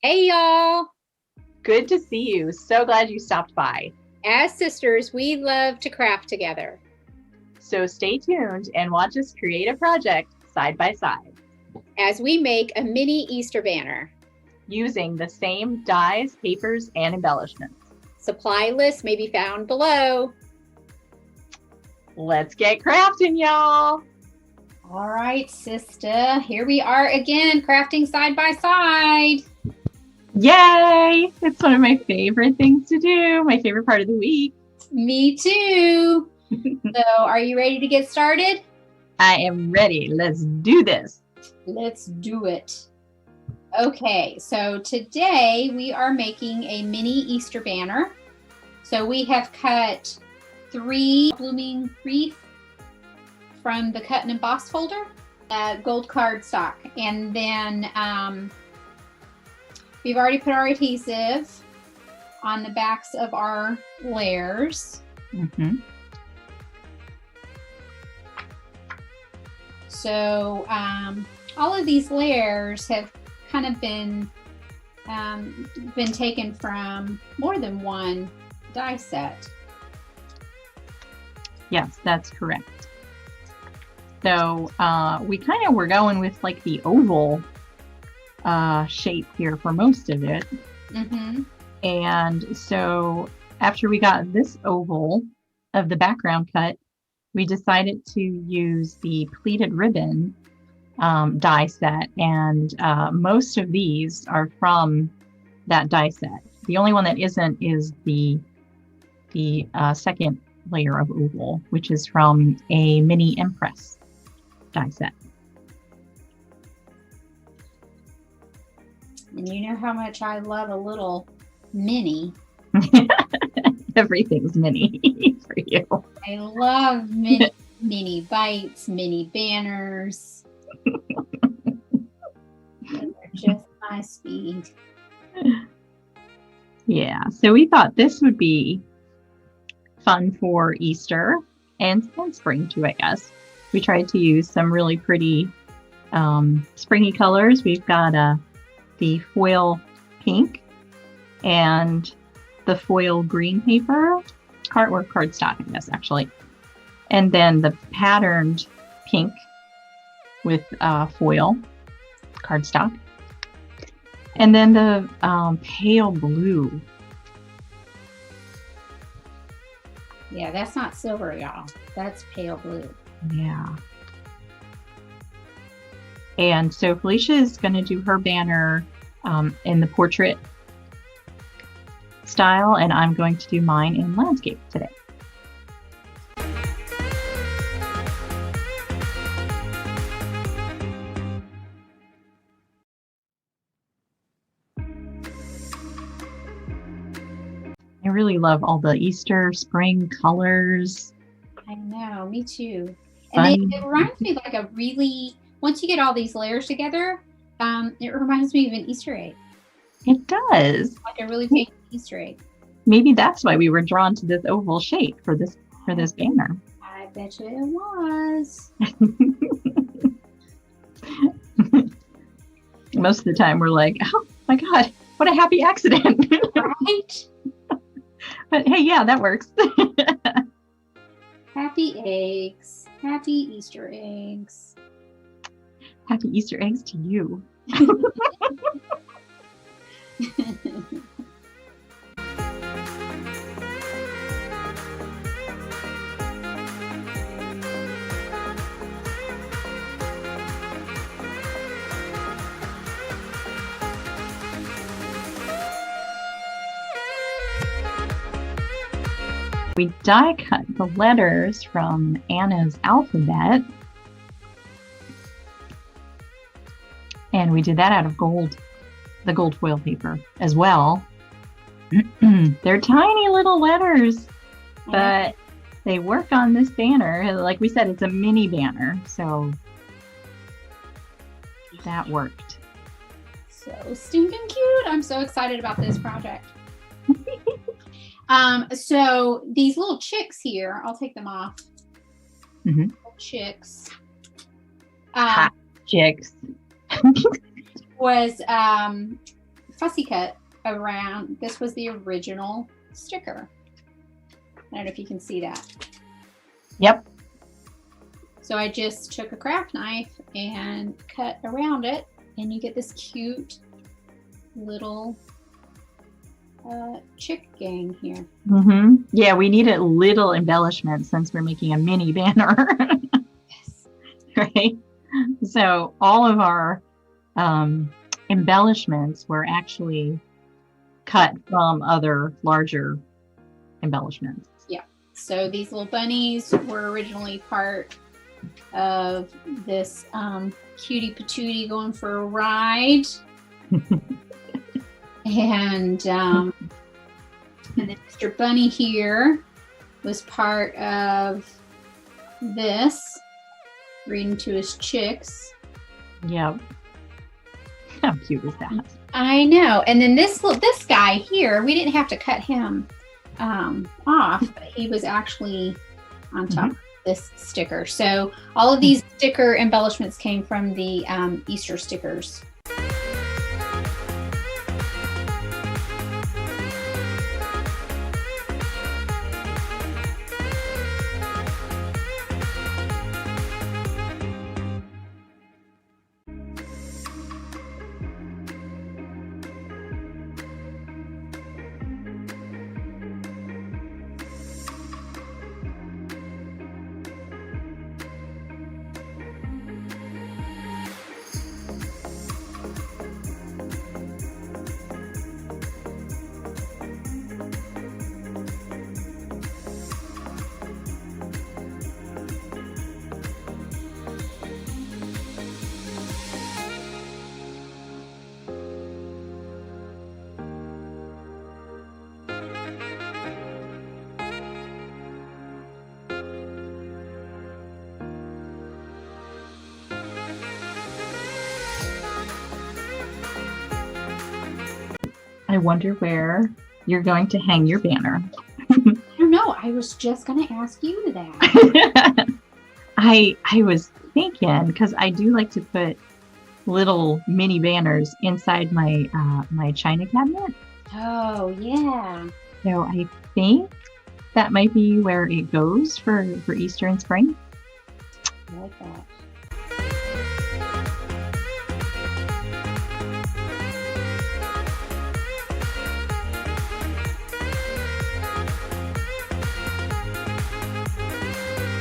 Hey, y'all. Good to see you. So glad you stopped by. As sisters, we love to craft together. So stay tuned and watch us create a project side by side as we make a mini Easter banner using the same dies, papers, and embellishments. Supply list may be found below. Let's get crafting, y'all. All right, sister. Here we are again, crafting side by side. Yay! It's one of my favorite things to do. My favorite part of the week. Me too. So are you ready to get started? I am ready. Let's do this. Let's do it. Okay, so today we are making a mini Easter banner. So we have cut 3 blooming wreath from the cut and emboss folder, gold cardstock, and then we've already put our adhesive on the backs of our layers. Mm-hmm. So all of these layers have kind of been taken from more than one die set. Yes, that's correct. So we kind of were going with like the oval shape here for most of it. Mm-hmm. And so after we got this oval of the background cut, we decided to use the pleated ribbon die set, and most of these are from that die set. The only one that isn't is the second layer of oval, which is from a mini Empress die set. And you know how much I love a little mini. Everything's mini for you. I love mini bites, mini banners. They're just my speed. Yeah, so we thought this would be fun for Easter and spring too, I guess. We tried to use some really pretty springy colors. We've got the foil pink and the foil green paper, cardstock, I guess, actually. And then the patterned pink with foil cardstock. And then the pale blue. Yeah, that's not silver, y'all. That's pale blue. Yeah. And so Felicia is going to do her banner in the portrait style, and I'm going to do mine in landscape today. I really love all the Easter spring colors. I know, me too. And it reminds me like a really, once you get all these layers together, it reminds me of an Easter egg. It does. Like a really big Easter egg. Maybe that's why we were drawn to this oval shape for this banner. I bet you it was. Most of the time we're like, oh my God, what a happy accident. Right? But hey, yeah, that works. Happy eggs. Happy Easter eggs. Happy Easter eggs to you. We die cut the letters from Anna's alphabet. And we did that out of gold, the gold foil paper as well. They're tiny little letters, but they work on this banner. Like we said, it's a mini banner, so that worked. So stinking cute. I'm so excited about this project. So these little chicks here, I'll take them off. Mm-hmm. Chicks. Hot chicks. Was fussy cut around. This was the original sticker. I don't know if you can see that. Yep. So I just took a craft knife and cut around it, and you get this cute little chick gang here. Mm-hmm. Yeah, we needed little embellishments since we're making a mini banner. Yes. Right? So all of our embellishments were actually cut from other larger embellishments. Yeah. So these little bunnies were originally part of this cutie patootie going for a ride. And then Mr. Bunny here was part of this, reading to his chicks. Yep. How cute is that? I know. And then this guy here, we didn't have to cut him off, but he was actually on top of this sticker. So all of these sticker embellishments came from the Easter stickers. I wonder where you're going to hang your banner. I don't know. I was just going to ask you that. I was thinking, because I do like to put little mini banners inside my my china cabinet. Oh, yeah. So I think that might be where it goes for Easter and spring. I like that.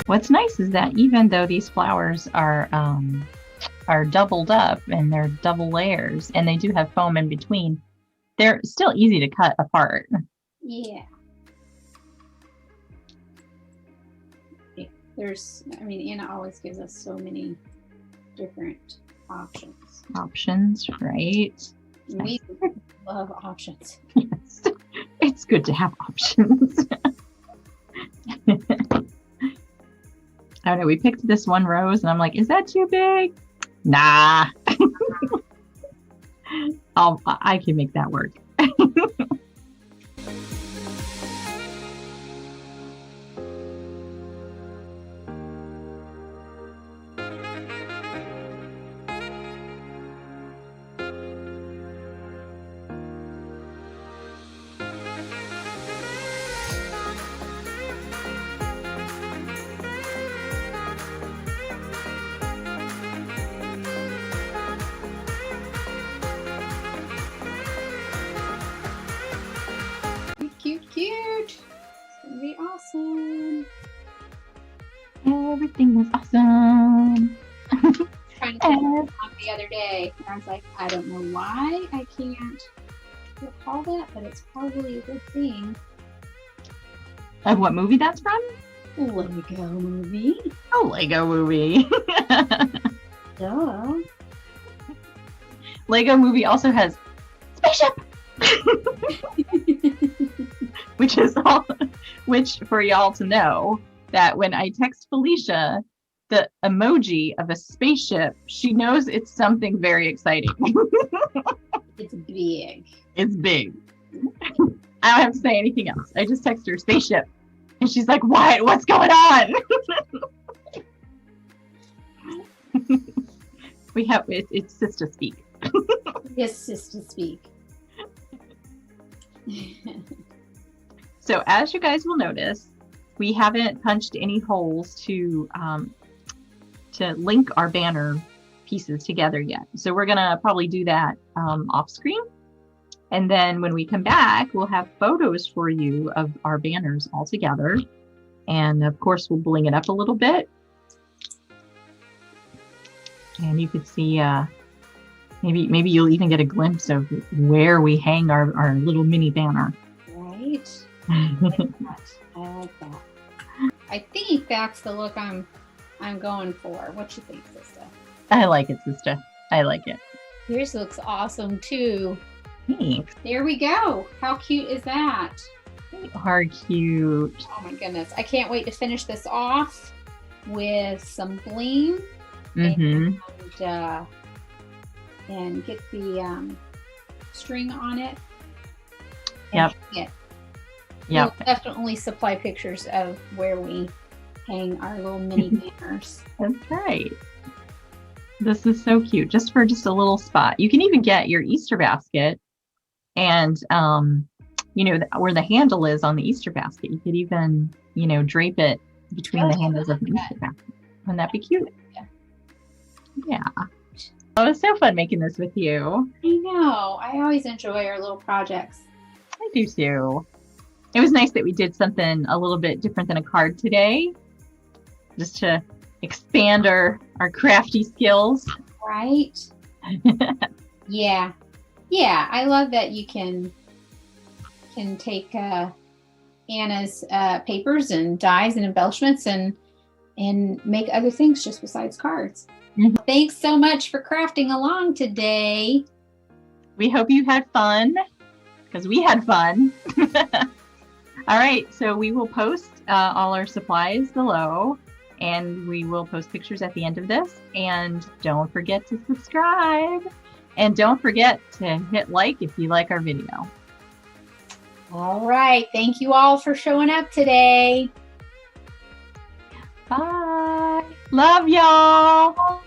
What's nice is that even though these flowers are doubled up and they're double layers and they do have foam in between, they're still easy to cut apart. Yeah. Anna always gives us so many different options. Options, right? We love options. Yes. It's good to have options. I don't know, we picked this one rose and I'm like, is that too big? Nah. I can make that work. Cute. It's gonna be awesome. Everything is awesome. Trying to think the other day, and I was like, I don't know why I can't recall that, but it's probably a good thing. What movie that's from? Lego movie. Oh, Lego movie. Duh. Lego movie also has spaceship. Which for y'all to know that when I text Felicia the emoji of a spaceship, she knows it's something very exciting. It's big. It's big. I don't have to say anything else. I just text her spaceship and she's like, what? What's going on? It's sister speak. Yes, sister speak. So as you guys will notice, we haven't punched any holes to link our banner pieces together yet. So we're gonna probably do that off screen. And then when we come back, we'll have photos for you of our banners all together. And of course, we'll bling it up a little bit. And you could see, maybe you'll even get a glimpse of where we hang our little mini banner. Right. I like that. I think that's the look I'm going for. What you think, sister? I like it, sister. I like it. Yours looks awesome too. Thanks. There we go. How cute is that? They are cute. Oh my goodness. I can't wait to finish this off with some bling. Mm-hmm. And get the string on it. Yep. Yep. Yep. We'll definitely supply pictures of where we hang our little mini banners. That's right. This is so cute. Just for a little spot. You can even get your Easter basket and where the handle is on the Easter basket. You could even, drape it between the handles of the Easter basket. Wouldn't that be cute? Yeah. Oh, it was so fun making this with you. I know. I always enjoy our little projects. I do too. It was nice that we did something a little bit different than a card today, just to expand our crafty skills. Right? Yeah. Yeah, I love that you can take Anna's papers and dies and embellishments and make other things just besides cards. Mm-hmm. Thanks so much for crafting along today. We hope you had fun, because we had fun. All right, so we will post all our supplies below, and we will post pictures at the end of this. And don't forget to subscribe. And don't forget to hit like if you like our video. All right. Thank you all for showing up today. Bye. Love y'all.